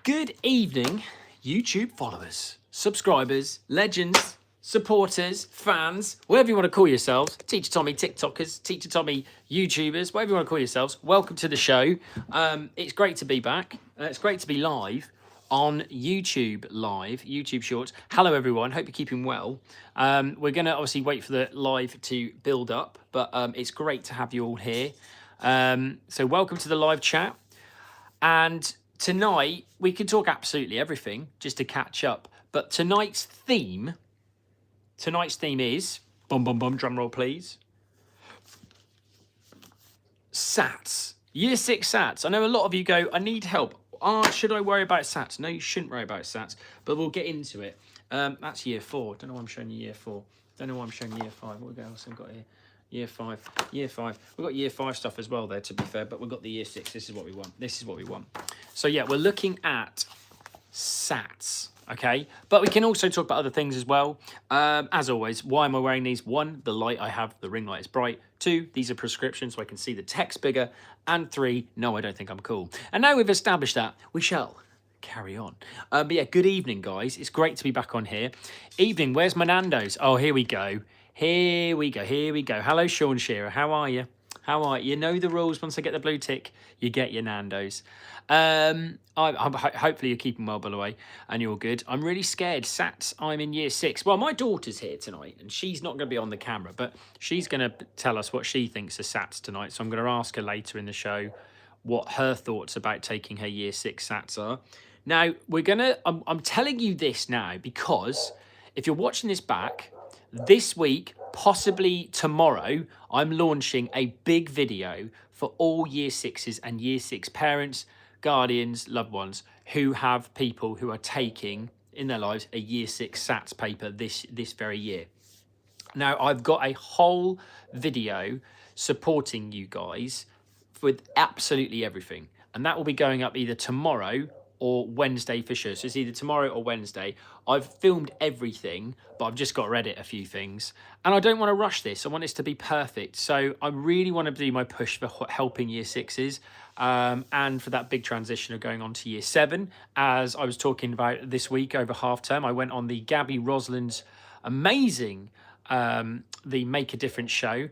Good evening, YouTube followers, subscribers, legends, supporters, fans, whatever you want to call yourselves, Teacher Tommy TikTokers, Teacher Tommy YouTubers, whatever you want to call yourselves. Welcome to the show. It's great to be back. It's great to be live on YouTube Live, YouTube Shorts. Hello, everyone. Hope you're keeping well. We're going to obviously wait for the live to build up, but it's great to have you all here. So welcome to the live chat. And tonight, we can talk absolutely everything just to catch up. But tonight's theme is, bum, bum, bum, drum roll, please. SATs. Year 6 SATs. I know a lot of you go, I need help. Should I worry about SATs? No, you shouldn't worry about SATs, but we'll get into it. That's year 4. Don't know why I'm showing you year 4. Don't know why I'm showing you year 5. What else have we got here? Year 5. Year 5. We've got year 5 stuff as well there, to be fair, but we've got the year 6. This is what we want. This is what we want. So yeah, we're looking at SATs, okay? But we can also talk about other things as well. As always, why am I wearing these? 1, the light I have, the ring light is bright. 2, these are prescriptions so I can see the text bigger. And 3, no, I don't think I'm cool. And now we've established that, we shall carry on. But yeah, good evening, guys. It's great to be back on here. Evening, where's my Nando's? Oh, here we go. Here we go. Hello, Sean Shearer. How are you? You know the rules. Once I get the blue tick, you get your Nando's. Hopefully you're keeping well, by the way, and you're good. I'm really scared. SATs, I'm in year 6. Well, my daughter's here tonight, and she's not going to be on the camera, but she's going to tell us what she thinks of SATs tonight. So I'm going to ask her later in the show what her thoughts about taking her year 6 SATs are. Now, I'm telling you this now because if you're watching this back, this week, possibly tomorrow, I'm launching a big video for all year 6s and year 6 parents, guardians, loved ones who have people who are taking in their lives a year 6 SATs paper this very year. Now, I've got a whole video supporting you guys with absolutely everything. And that will be going up either tomorrow or Wednesday for sure. So it's either tomorrow or Wednesday. I've filmed everything, but I've just got to edit a few things. And I don't want to rush this. I want this to be perfect. So I really want to do my push for helping year 6s and for that big transition of going on to year 7. As I was talking about this week over half term, I went on the Gabby Rosland's amazing the Make a Difference show.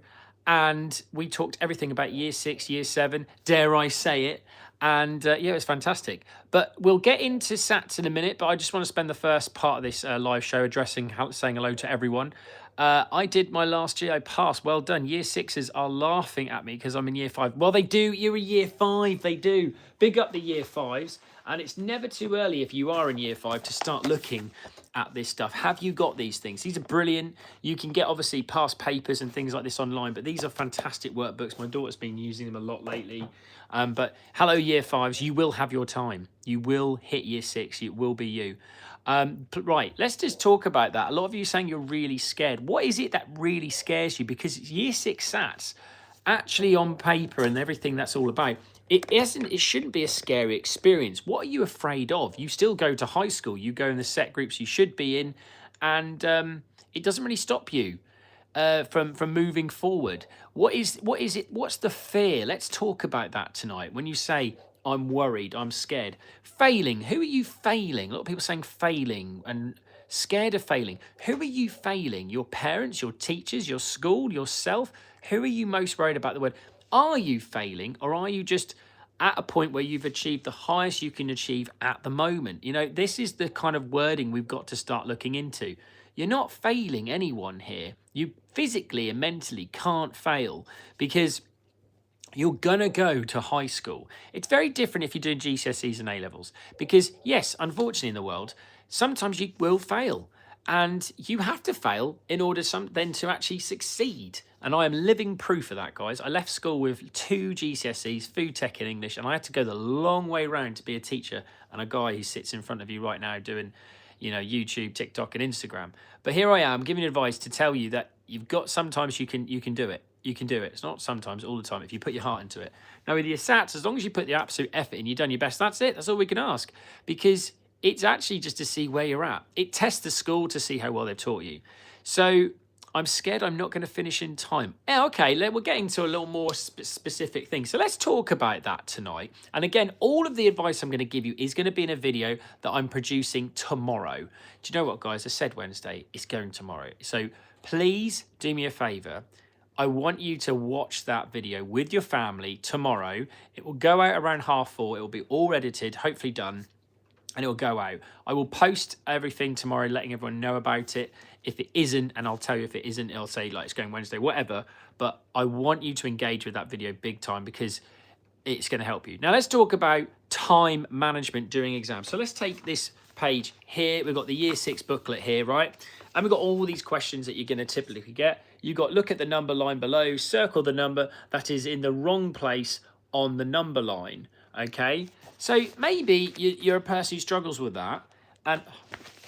And we talked everything about year 6, year 7, dare I say it. And yeah, it was fantastic. But we'll get into SATs in a minute, but I just want to spend the first part of this live show saying hello to everyone. I did my last year, I passed. Well done. Year 6s are laughing at me because I'm in year 5. Well, they do. You're a year 5. They do. Big up the year 5s. And it's never too early if you are in year 5 to start looking at this stuff. Have you got these things? These are brilliant. You can get obviously past papers and things like this online, but these are fantastic workbooks. My daughter's been using them a lot lately. But hello, year 5s. You will have your time. You will hit year 6. It will be you. Right, let's just talk about that. A lot of you are saying you're really scared. What is it that really scares you? Because year 6 SATs, actually on paper and everything that's all about, it shouldn't be a scary experience. What are you afraid of? You still go to high school. You go in the set groups you should be in. And it doesn't really stop you from moving forward. What is it? What's the fear? Let's talk about that tonight. When you say, I'm worried, I'm scared. Failing. Who are you failing? A lot of people saying failing and scared of failing. Who are you failing? Your parents, your teachers, your school, yourself? Who are you most worried about the word? Are you failing, or are you just at a point where you've achieved the highest you can achieve at the moment? You know, this is the kind of wording we've got to start looking into. You're not failing anyone here. You physically and mentally can't fail because you're going to go to high school. It's very different if you're doing GCSEs and A-levels because, yes, unfortunately in the world, sometimes you will fail. And you have to fail in order then to actually succeed. And I am living proof of that, guys. I left school with 2 GCSEs, food tech and English, and I had to go the long way round to be a teacher and a guy who sits in front of you right now doing, you know, YouTube, TikTok, and Instagram. But here I am giving advice to tell you that you've got sometimes you can do it. You can do it. It's not sometimes, all the time, if you put your heart into it. Now, with your SATs, as long as you put the absolute effort in, you've done your best, that's it. That's all we can ask. Because it's actually just to see where you're at. It tests the school to see how well they've taught you. So I'm scared I'm not going to finish in time. Yeah, okay, we're getting to a little more specific thing. So let's talk about that tonight. And again, all of the advice I'm going to give you is going to be in a video that I'm producing tomorrow. Do you know what, guys? I said Wednesday, it's going tomorrow. So please do me a favour. I want you to watch that video with your family tomorrow. It will go out around 4:30. It will be all edited, hopefully done, and it will go out. I will post everything tomorrow, letting everyone know about it. If it isn't, and I'll tell you if it isn't, it'll say like it's going Wednesday, whatever. But I want you to engage with that video big time because it's going to help you. Now let's talk about time management during exams. So let's take this page here. We've got the year 6 booklet here, right? And we've got all these questions that you're going to typically get. You've got look at the number line below, circle the number that is in the wrong place on the number line, okay? So maybe you're a person who struggles with that. And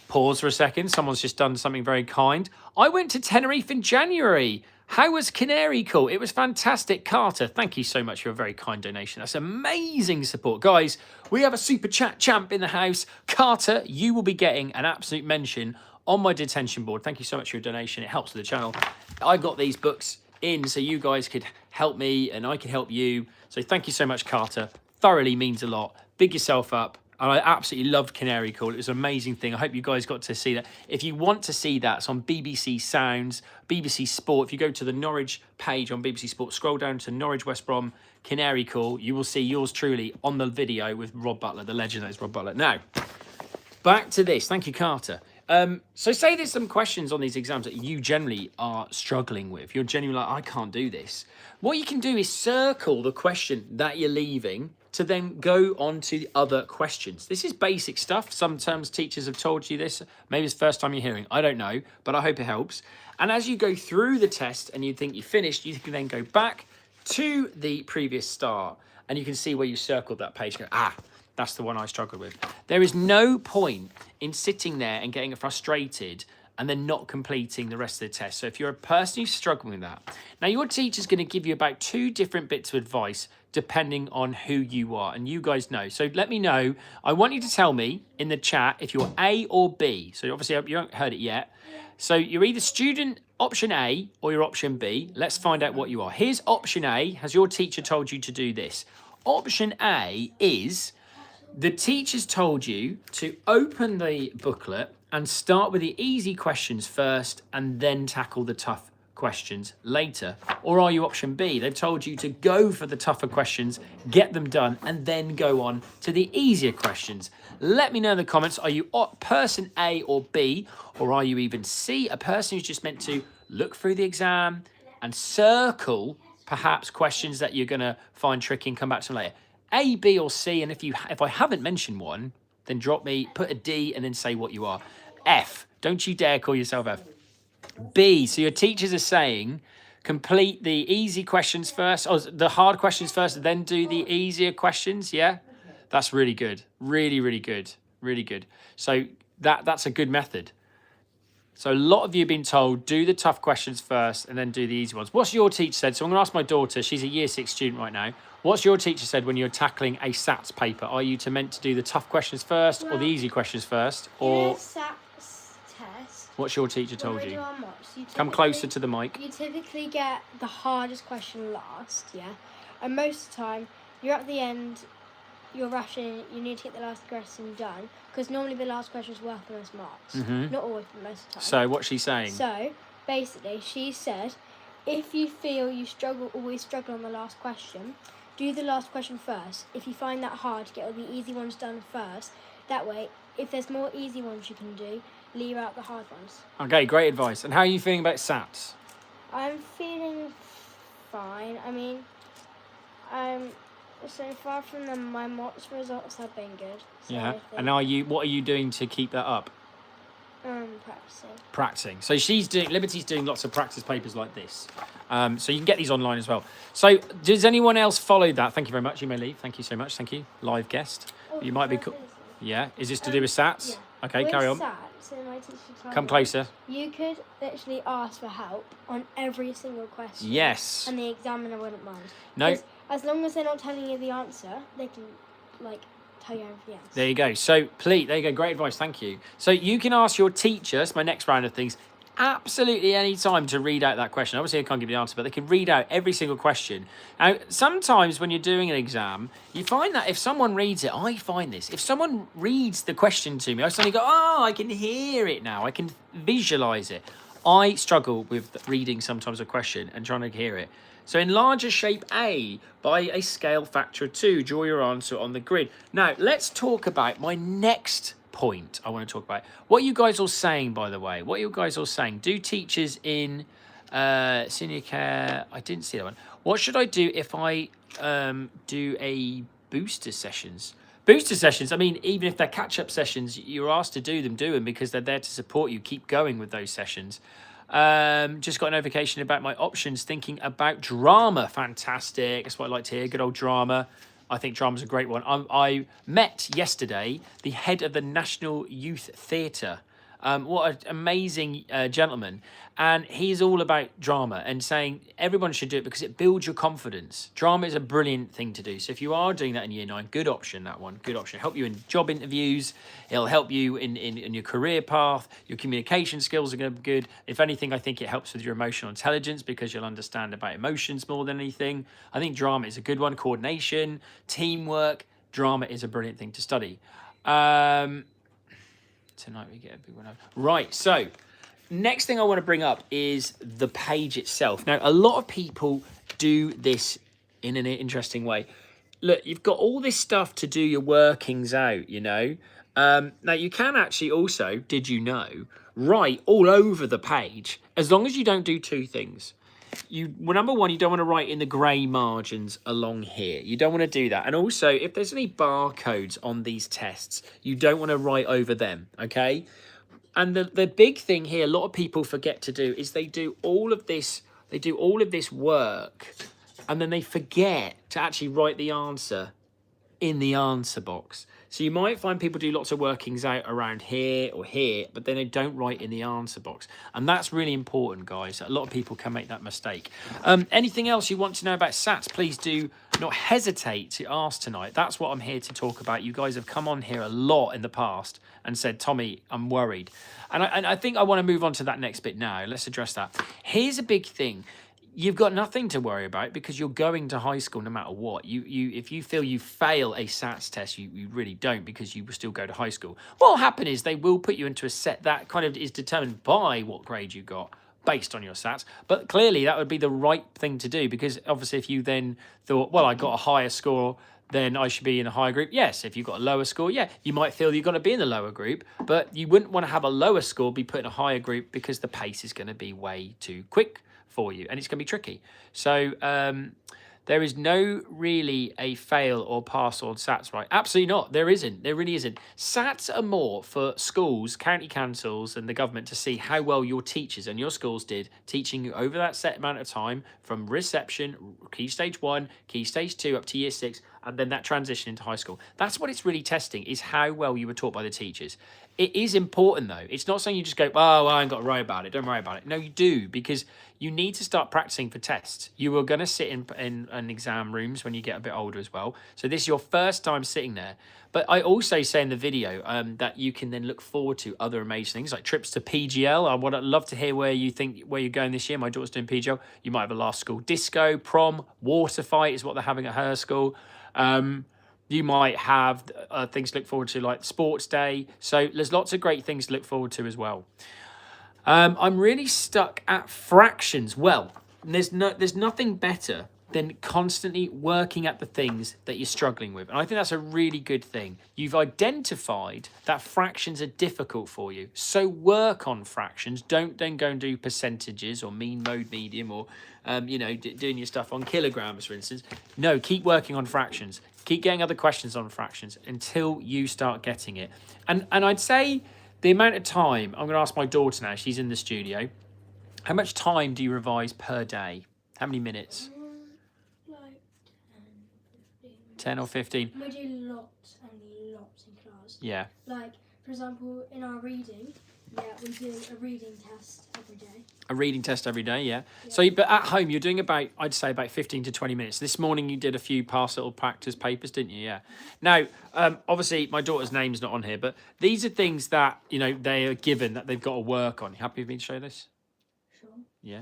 pause for a second. Someone's just done something very kind. I went to Tenerife in January. How was Canary Cool? It was fantastic. Carter, thank you so much for a very kind donation. That's amazing support. Guys, we have a super chat champ in the house. Carter, you will be getting an absolute mention on my detention board. Thank you so much for your donation. It helps with the channel. I got these books in so you guys could help me and I could help you. So thank you so much, Carter. Thoroughly means a lot. Big yourself up. And I absolutely loved Canary Call. It was an amazing thing. I hope you guys got to see that. If you want to see that, it's on BBC Sounds, BBC Sport. If you go to the Norwich page on BBC Sport, scroll down to Norwich West Brom Canary Call, you will see yours truly on the video with Rob Butler, the legend that is Rob Butler. Now, back to this. Thank you, Carter. So say there's some questions on these exams that you generally are struggling with. You're genuinely like, I can't do this. What you can do is circle the question that you're leaving to then go on to the other questions. This is basic stuff. Sometimes teachers have told you this. Maybe it's the first time you're hearing. I don't know, but I hope it helps. And as you go through the test and you think you're finished, you can then go back to the previous start and you can see where you circled that page and go, that's the one I struggled with. There is no point in sitting there and getting frustrated and then not completing the rest of the test. So if you're a person who's struggling with that, now your teacher's going to give you about 2 different bits of advice depending on who you are, and you guys know. So let me know. I want you to tell me in the chat if you're A or B. So obviously you haven't heard it yet. So you're either student option A or you're option B. Let's find out what you are. Here's option A. Has your teacher told you to do this? Option A is the teacher's told you to open the booklet and start with the easy questions first and then tackle the tough questions later. Or are you option B? They've told you to go for the tougher questions, get them done, and then go on to the easier questions. Let me know in the comments, are you person A or B, or are you even C, a person who's just meant to look through the exam and circle perhaps questions that you're going to find tricky and come back to them later. A, B, or C, and if I haven't mentioned one, then drop me, put a D, and then say what you are. F, don't you dare call yourself F. B, so your teachers are saying complete the easy questions first, or the hard questions first, then do the easier questions, yeah? That's really good. Really, really good. Really good. So that's a good method. So a lot of you have been told, do the tough questions first and then do the easy ones. What's your teacher said? So I'm going to ask my daughter, she's a year 6 student right now. What's your teacher said when you're tackling a SATs paper? Are you meant to do the tough questions first or the easy questions first? Or SATs test. What's your teacher told you? You Come closer to the mic. You typically get the hardest question last, yeah? And most of the time, you're at the end, you're rushing, you need to get the last question done, because normally the last question is worth the most marks. Not always, but most of the time. So what's she saying? So, basically, she said, if you feel you always struggle on the last question, do the last question first. If you find that hard, get all the easy ones done first. That way, if there's more easy ones you can do, leave out the hard ones. Okay, great advice. And how are you feeling about SATs? I'm feeling fine. I mean, so far from my mocks results have been good. So yeah. And what are you doing to keep that up? Practicing. So Liberty's doing lots of practice papers like this. So you can get these online as well. So does anyone else follow that? Thank you very much. You may leave. Thank you so much. Thank you. Live guest. You might be... Yeah. Is this to do with SATs? Yeah. Okay, carry on. SATs, so my teacher told Come closer. You could literally ask for help on every single question. Yes. And the examiner wouldn't mind. No. As long as they're not telling you the answer, they can, tell you everything else. There you go. So, please, there you go. Great advice. Thank you. So, you can ask your teacher, it's my next round of things, absolutely any time to read out that question. Obviously, I can't give you the answer, but they can read out every single question. Now, sometimes when you're doing an exam, you find that if someone reads it, I find this, if someone reads the question to me, I suddenly go, oh, I can hear it now. I can visualize it. I struggle with reading sometimes a question and trying to hear it. So enlarge a shape A by a scale factor of 2. Draw your answer on the grid. Now, let's talk about my next point I want to talk about. What are you guys all saying, by the way? What are you guys all saying? Do teachers in senior care... I didn't see that one. What should I do if I do a booster sessions? Booster sessions, I mean, even if they're catch-up sessions, you're asked to do them because they're there to support you. Keep going with those sessions. Just got a notification about my options, thinking about drama. Fantastic. That's what I like to hear. Good old drama. I think drama's a great one. I met yesterday the head of the National Youth Theatre. What an amazing gentleman. And he's all about drama and saying everyone should do it because it builds your confidence. Drama is a brilliant thing to do. So if you are doing that in year 9, good option, that one. Good option. Help you in job interviews. It'll help you in your career path. Your communication skills are going to be good. If anything, I think it helps with your emotional intelligence because you'll understand about emotions more than anything. I think drama is a good one. Coordination, teamwork. Drama is a brilliant thing to study. Tonight we get a big one. Right, so next thing I want to bring up is the page itself. Now, a lot of people do this in an interesting way. Look, you've got all this stuff to do your workings out, you know. Now, you can actually also, did you know, write all over the page as long as you don't do two things. Well, number one, you don't want to write in the grey margins along here. You don't want to do that. And also, if there's any barcodes on these tests, you don't want to write over them, okay? And the big thing here, a lot of people forget to do is they do all of this work, and then they forget to actually write the answer in the answer box. So you might find people do lots of workings out around here or here, but then they don't write in the answer box. And that's really important, guys. A lot of people can make that mistake. Anything else you want to know about SATs, please do not hesitate to ask tonight. That's what I'm here to talk about. You guys have come on here a lot in the past and said, Tommy, I'm worried. And I think I want to move on to that next bit now. Let's address that. Here's a big thing. You've got nothing to worry about because you're going to high school no matter what. If you feel you fail a SATs test, you really don't because you will still go to high school. What will happen is they will put you into a set that kind of is determined by what grade you got based on your SATs. But clearly that would be the right thing to do because obviously if you then thought, well, I got a higher score, then I should be in a higher group. Yes, if you've got a lower score, yeah, you might feel you're going to be in the lower group, but you wouldn't want to have a lower score be put in a higher group because the pace is going to be way too quick for you and it's going to be tricky. So there is no really a fail or pass on SATs, right? Absolutely not. There isn't. There really isn't. SATs are more for schools, county councils and the government to see how well your teachers and your schools did teaching you over that set amount of time from reception, key stage 1, key stage 2 up to year 6, and then that transition into high school. That's what it's really testing, is how well you were taught by the teachers. It is important, though. It's not something you just go, oh, well, I ain't got to worry about it. Don't worry about it. No, you do, because you need to start practicing for tests. You are going to sit in exam rooms when you get a bit older as well. So this is your first time sitting there. But I also say in the video that you can then look forward to other amazing things like trips to PGL. I'd love to hear where you're going this year. My daughter's doing PGL. You might have a last school disco, prom, water fight is what they're having at her school. You might have things to look forward to like sports day. So there's lots of great things to look forward to as well. I'm really stuck at fractions. Well, there's nothing better than constantly working at the things that you're struggling with. And I think that's a really good thing. You've identified that fractions are difficult for you. So work on fractions. Don't then go and do percentages or mean, mode, medium, or doing your stuff on kilograms, for instance. No, keep working on fractions. Keep getting other questions on fractions until you start getting it. And I'd say the amount of time, I'm going to ask my daughter now, she's in the studio. How much time do you revise per day? How many minutes? Like 10 or 15. 10 or 15? We do lots and lots in class. Yeah. Like, for example, in our reading, we do a reading test every day. A reading test every day, yeah. So, but at home, you're doing about, I'd say, about 15 to 20 minutes. This morning, you did a few past little practice papers, didn't you? Yeah. Now, obviously, my daughter's name's not on here, but these are things that, you know, they are given that they've got to work on. You happy with me to show this? Sure. Yeah.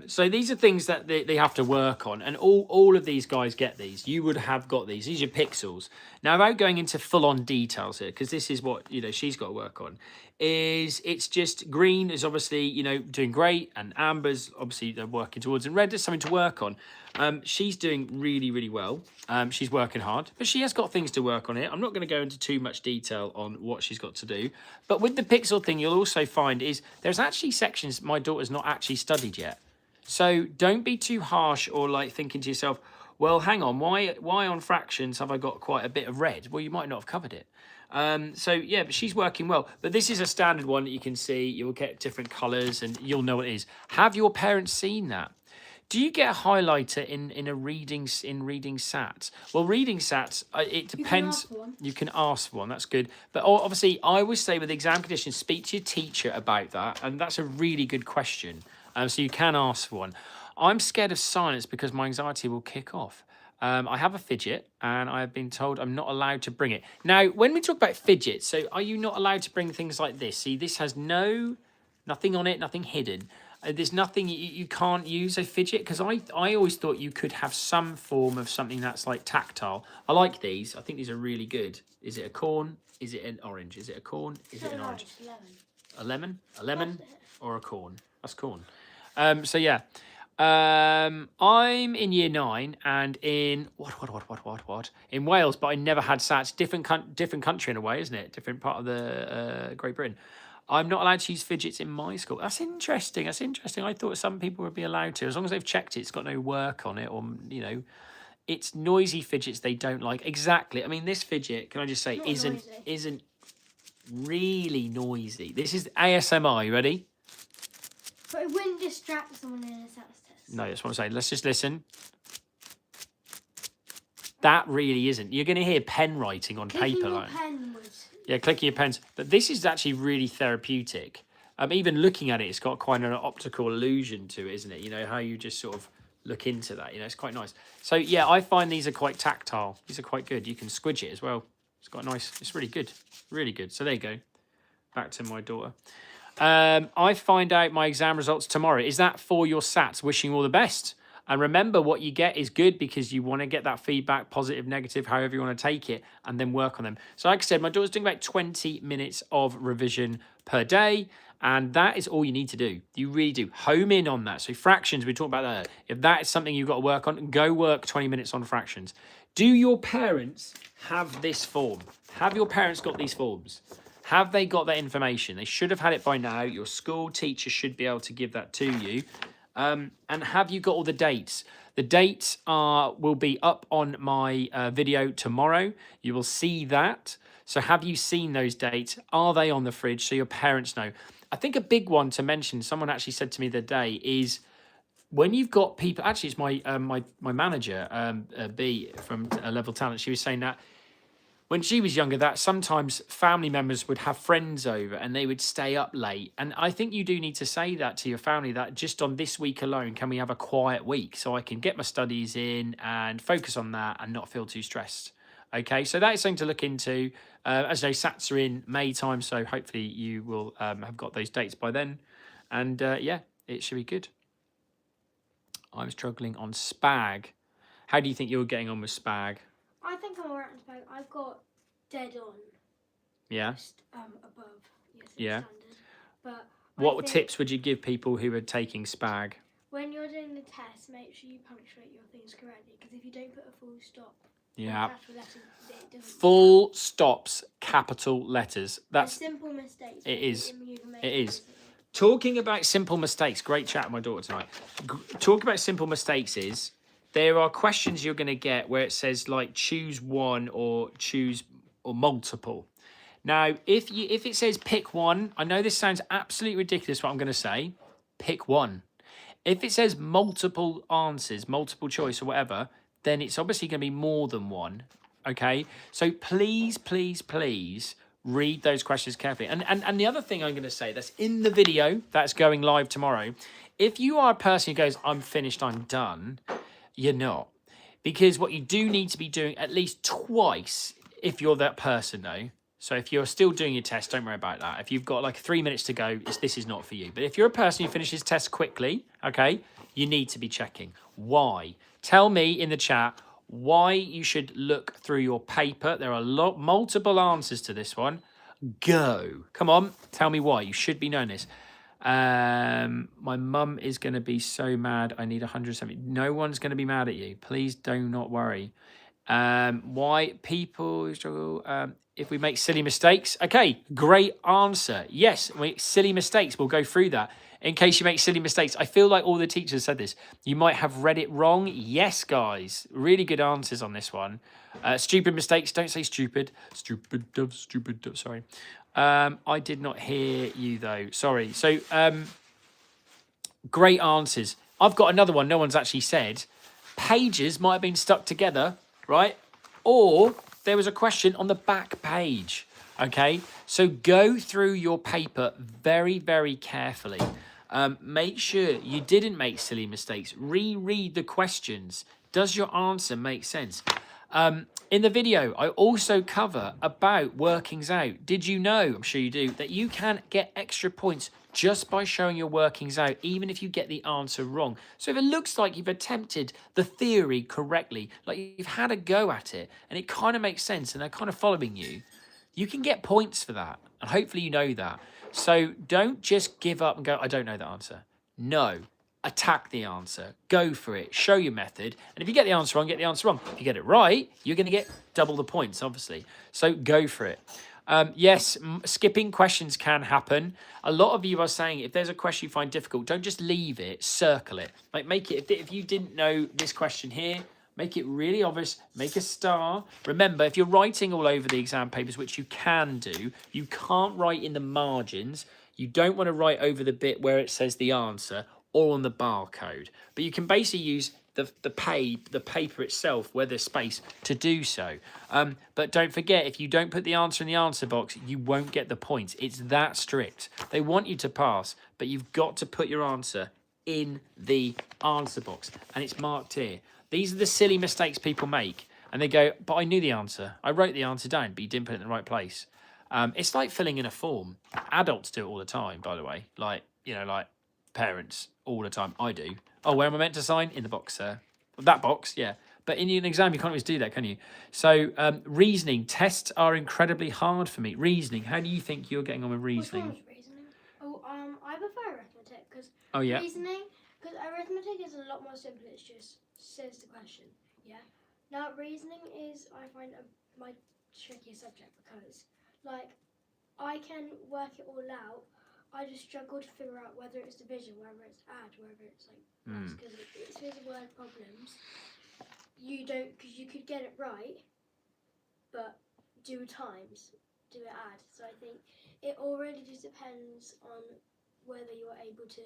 So these are things that they have to work on, and all of these guys get these. You would have got these. These are pixels. Now, without going into full-on details here, because this is what, you know, she's got to work on, is it's just green is obviously, you know, doing great, and amber's obviously they're working towards, and red is something to work on. She's doing really, really well. She's working hard, but she has got things to work on here. I'm not going to go into too much detail on what she's got to do. But with the pixel thing, you'll also find is there's actually sections my daughter's not actually studied yet. So don't be too harsh or like thinking to yourself, well, hang on, why on fractions have I got quite a bit of red? Well, you might not have covered it. So yeah, but she's working well. But this is a standard one that you can see. You'll get different colours and you'll know what it is. Have your parents seen that? Do you get a highlighter in reading SATs? Well, reading SATs, it depends. You can ask for one. That's good. But obviously, I always say with exam conditions, speak to your teacher about that. And that's a really good question. So you can ask for one. I'm scared of science because my anxiety will kick off. I have a fidget and I've been told I'm not allowed to bring it. Now, when we talk about fidgets, so are you not allowed to bring things like this? See, this has nothing on it, nothing hidden. There's nothing, you can't use a fidget because I always thought you could have some form of something that's like tactile. I like these. I think these are really good. Is it a corn? Is it an orange? Is it a corn? Is it an orange? A lemon? A lemon or a corn? That's corn. So yeah, I'm in year 9 and in what? In Wales, but I never had SATs. Different country in a way, isn't it? Different part of the Great Britain. I'm not allowed to use fidgets in my school. That's interesting. I thought some people would be allowed to, as long as they've checked it. It's got no work on it, or you know, it's noisy fidgets they don't like. Exactly. I mean, this fidget, can I just say, isn't really noisy. This is ASMR. You ready? But it wouldn't distract someone in a SATs test. No, that's what I'm saying. Let's just listen. That really isn't. You're going to hear pen writing on paper. Like, yeah, clicking your pens. But this is actually really therapeutic. Even looking at it, it's got quite an optical illusion to it, isn't it? You know, how you just sort of look into that. You know, it's quite nice. So, yeah, I find these are quite tactile. These are quite good. You can squidge it as well. It's quite nice. It's really good. Really good. So, there you go. Back to my daughter. I find out my exam results tomorrow. Is that for your SATs? Wishing you all the best. And remember, what you get is good because you want to get that feedback, positive, negative, however you want to take it, and then work on them. So like I said, my daughter's doing about 20 minutes of revision per day, and that is all you need to do. You really do. Home in on that. So fractions, we talked about that. If that is something you've got to work on, go work 20 minutes on fractions. Do your parents have this form? Have your parents got these forms? Have they got that information? They should have had it by now. Your school teacher should be able to give that to you. And have you got all the dates? The dates will be up on my video tomorrow. You will see that. So have you seen those dates? Are they on the fridge so your parents know? I think a big one to mention, someone actually said to me the other day, is when you've got people, actually it's my manager, B from Level Talent, she was saying that when she was younger, that sometimes family members would have friends over and they would stay up late. And I think you do need to say that to your family, that just on this week alone, can we have a quiet week so I can get my studies in and focus on that and not feel too stressed? Okay, so that is something to look into. As I know, SATs are in May time, so hopefully you will have got those dates by then. And yeah, it should be good. I'm struggling on Spag. How do you think you're getting on with Spag? I think I'm alright on Spag. I've got dead on. Yeah. Just above. Yeah. Standard. But what tips would you give people who are taking Spag? When you're doing the test, make sure you punctuate your things correctly. Because if you don't put a full stop, yeah, letters, full stops, capital letters. That's simple mistakes. It is. It is. Talking about simple mistakes. Great chat with my daughter tonight. Talking about simple mistakes is. There are questions you're going to get where it says like choose one or choose or multiple. Now, if it says pick one, I know this sounds absolutely ridiculous what I'm going to say. Pick one. If it says multiple answers, multiple choice or whatever, then it's obviously going to be more than one. Okay? So please, please, please read those questions carefully. And the other thing I'm going to say that's in the video that's going live tomorrow, if you are a person who goes, I'm finished, I'm done, you're not. Because what you do need to be doing at least twice, if you're that person though. So if you're still doing your test, don't worry about that. If you've got like 3 minutes to go, this is not for you. But if you're a person who finishes tests quickly, okay, you need to be checking. Why? Tell me in the chat why you should look through your paper. There are multiple answers to this one. Go. Come on, tell me why. You should be knowing this. My mum is going to be so mad. I need 170. No one's going to be mad at you. Please do not worry. Why people struggle if we make silly mistakes? Okay, great answer. Yes, silly mistakes. We'll go through that. In case you make silly mistakes, I feel like all the teachers said this. You might have read it wrong. Yes, guys. Really good answers on this one. Stupid mistakes. Don't say stupid. Stupid dove, sorry. I did not hear you, though. Sorry. So, great answers. I've got another one no one's actually said. Pages might have been stuck together, right? Or there was a question on the back page, okay? So go through your paper very, very carefully. Make sure you didn't make silly mistakes. Reread the questions. Does your answer make sense? In the video, I also cover about workings out. Did you know, I'm sure you do, that you can get extra points just by showing your workings out, even if you get the answer wrong. So if it looks like you've attempted the theory correctly, like you've had a go at it, and it kind of makes sense, and they're kind of following you, you can get points for that. And hopefully you know that. So don't just give up and go, I don't know the answer. No. Attack the answer. Go for it. Show your method. And if you get the answer wrong, get the answer wrong. If you get it right, you're going to get double the points, obviously. So go for it. Yes, skipping questions can happen. A lot of you are saying if there's a question you find difficult, don't just leave it, circle it. Like make it, if you didn't know this question here, make it really obvious, make a star. Remember, if you're writing all over the exam papers, which you can do, you can't write in the margins. You don't want to write over the bit where it says the answer or on the barcode. But you can basically use the paper itself where there's space to do so. But don't forget, if you don't put the answer in the answer box, you won't get the points. It's that strict. They want you to pass, but you've got to put your answer in the answer box. And it's marked here. These are the silly mistakes people make. And they go, but I knew the answer. I wrote the answer down, but you didn't put it in the right place. It's like filling in a form. Adults do it all the time, by the way. Like parents all the time. I do. Oh, where am I meant to sign? In the box, sir. That box, yeah. But in an exam, you can't always do that, can you? So reasoning. Tests are incredibly hard for me. Reasoning. How do you think you're getting on with reasoning? Which one was reasoning? Oh, I prefer arithmetic because reasoning, because arithmetic is a lot more simple. It just says the question, yeah? Now, reasoning is, I find, my trickiest subject because, like, I can work it all out. I just struggle to figure out whether it's division, whether it's add, whether it's like plus, because it's with word problems. You don't, because you could get it right, but do times, do it add. So I think it already just depends on whether you're able to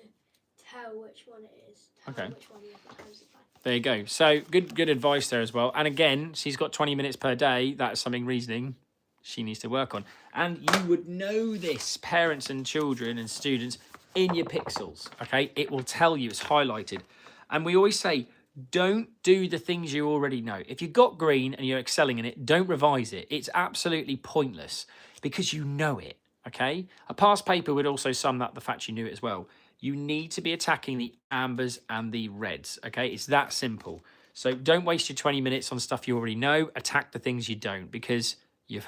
tell which one it is, which one you have to times it by. There you go. So good advice there as well. And again, she's got 20 minutes per day. That's something reasoning she needs to work on. And you would know this, parents and children and students, in your pixels, okay? It will tell you, it's highlighted. And we always say, don't do the things you already know. If you've got green and you're excelling in it, don't revise it. It's absolutely pointless because you know it, okay? A past paper would also sum up the fact you knew it as well. You need to be attacking the ambers and the reds, okay? It's that simple. So don't waste your 20 minutes on stuff you already know. Attack the things you don't, because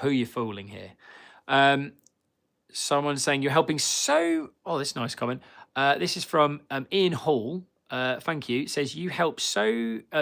who you're fooling here. Someone's saying you're helping so... Oh, this is a nice comment. This is from Ian Hall. Thank you. It says, you help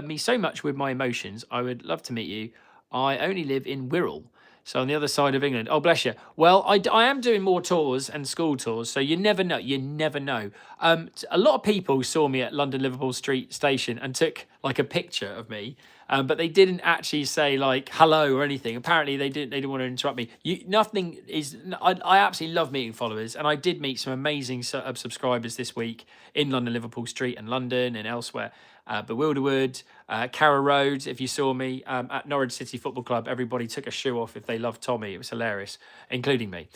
me so much with my emotions. I would love to meet you. I only live in Wirral, so on the other side of England. Oh, bless you. Well, I am doing more tours and school tours, so you never know. You never know. A lot of people saw me at London Liverpool Street Station and took like a picture of me, but they didn't actually say like hello or anything. Apparently they didn't want to interrupt me. Nothing is. I absolutely love meeting followers, and I did meet some amazing subscribers this week in London, Liverpool Street, and London and elsewhere. Bewilderwood, Carrow Road. If you saw me at Norwich City Football Club, everybody took a shoe off if they loved Tommy. It was hilarious, including me.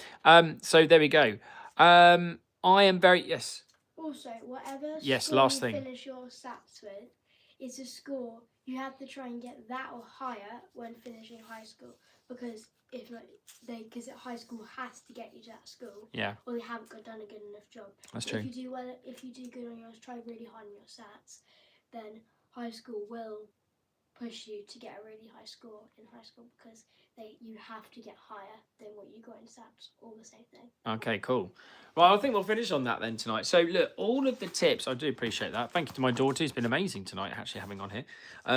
So there we go. I am very yes. Also, whatever Yes, score last you thing. finish your SATs with is a score you have to try and get that or higher when finishing high school, because if not, because high school has to get you to that school. Yeah. Or they haven't done a good enough job. That's true. If you do good on yours, try really hard on your SATs, then high school will push you to get a really high score in high school, because you have to get higher than what you got in SATs, all the same thing. Okay, cool. Well, I think we'll finish on that then tonight. So look, all of the tips, I do appreciate that. Thank you to my daughter, who's been amazing tonight actually having on here,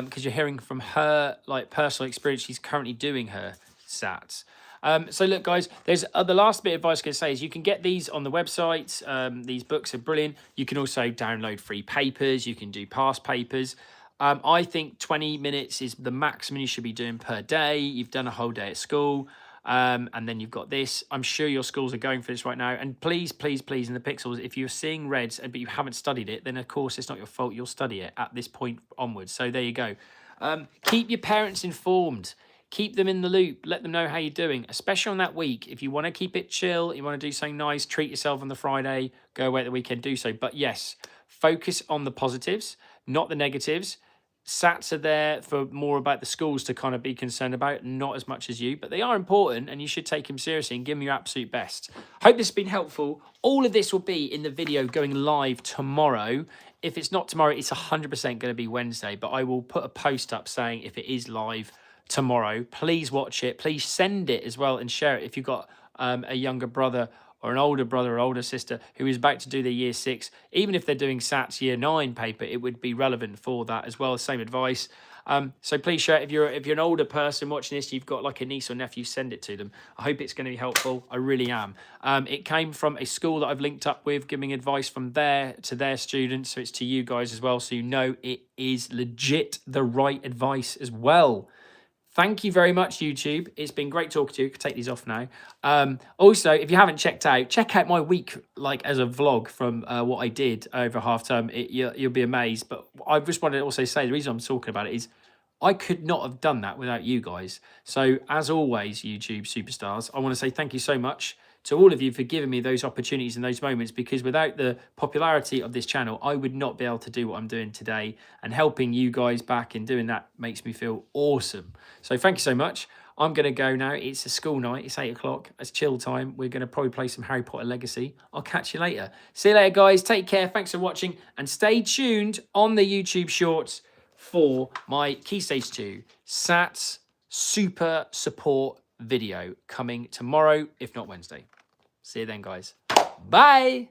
because you're hearing from her like personal experience. She's currently doing her SATs. So look, guys, there's the last bit of advice I'm going to say is you can get these on the website. These books are brilliant. You can also download free papers. You can do past papers. I think 20 minutes is the maximum you should be doing per day. You've done a whole day at school. And then you've got this. I'm sure your schools are going for this right now. And please, please, please, in the pixels, if you're seeing reds but you haven't studied it, then of course it's not your fault. You'll study it at this point onwards. So there you go. Keep your parents informed. Keep them in the loop. Let them know how you're doing, especially on that week. If you want to keep it chill, you want to do something nice, treat yourself on the Friday, go away at the weekend, do so. But yes, focus on the positives, not the negatives. SATs are there for more about the schools to kind of be concerned about, not as much as you, but they are important and you should take them seriously and give them your absolute best. Hope this has been helpful. All of this will be in the video going live tomorrow. If it's not tomorrow, it's 100% going to be Wednesday, but I will put a post up saying if it is live tomorrow, please watch it. Please send it as well and share it if you've got a younger brother or an older brother or older sister who is about to do their year 6, even if they're doing SATs year 9 paper, it would be relevant for that as well. Same advice. So please share it. If you're an older person watching this, you've got like a niece or nephew, send it to them. I hope it's going to be helpful. I really am. It came from a school that I've linked up with, giving advice from there to their students. So it's to you guys as well. So you know it is legit the right advice as well. Thank you very much, YouTube. It's been great talking to you. I can take these off now. Also, if you haven't check out my week like as a vlog from what I did over half term. You'll be amazed. But I just wanted to also say the reason I'm talking about it is I could not have done that without you guys. So as always, YouTube superstars, I want to say thank you so much to all of you for giving me those opportunities and those moments, because without the popularity of this channel, I would not be able to do what I'm doing today, and helping you guys back and doing that makes me feel awesome. So thank you so much. I'm going to go now. It's a school night. It's 8 o'clock. It's chill time. We're going to probably play some Harry Potter Legacy. I'll catch you later. See you later, guys. Take care. Thanks for watching, and stay tuned on the YouTube Shorts for my Key Stage 2 SATs super support video coming tomorrow, if not Wednesday. See you then, guys. Bye.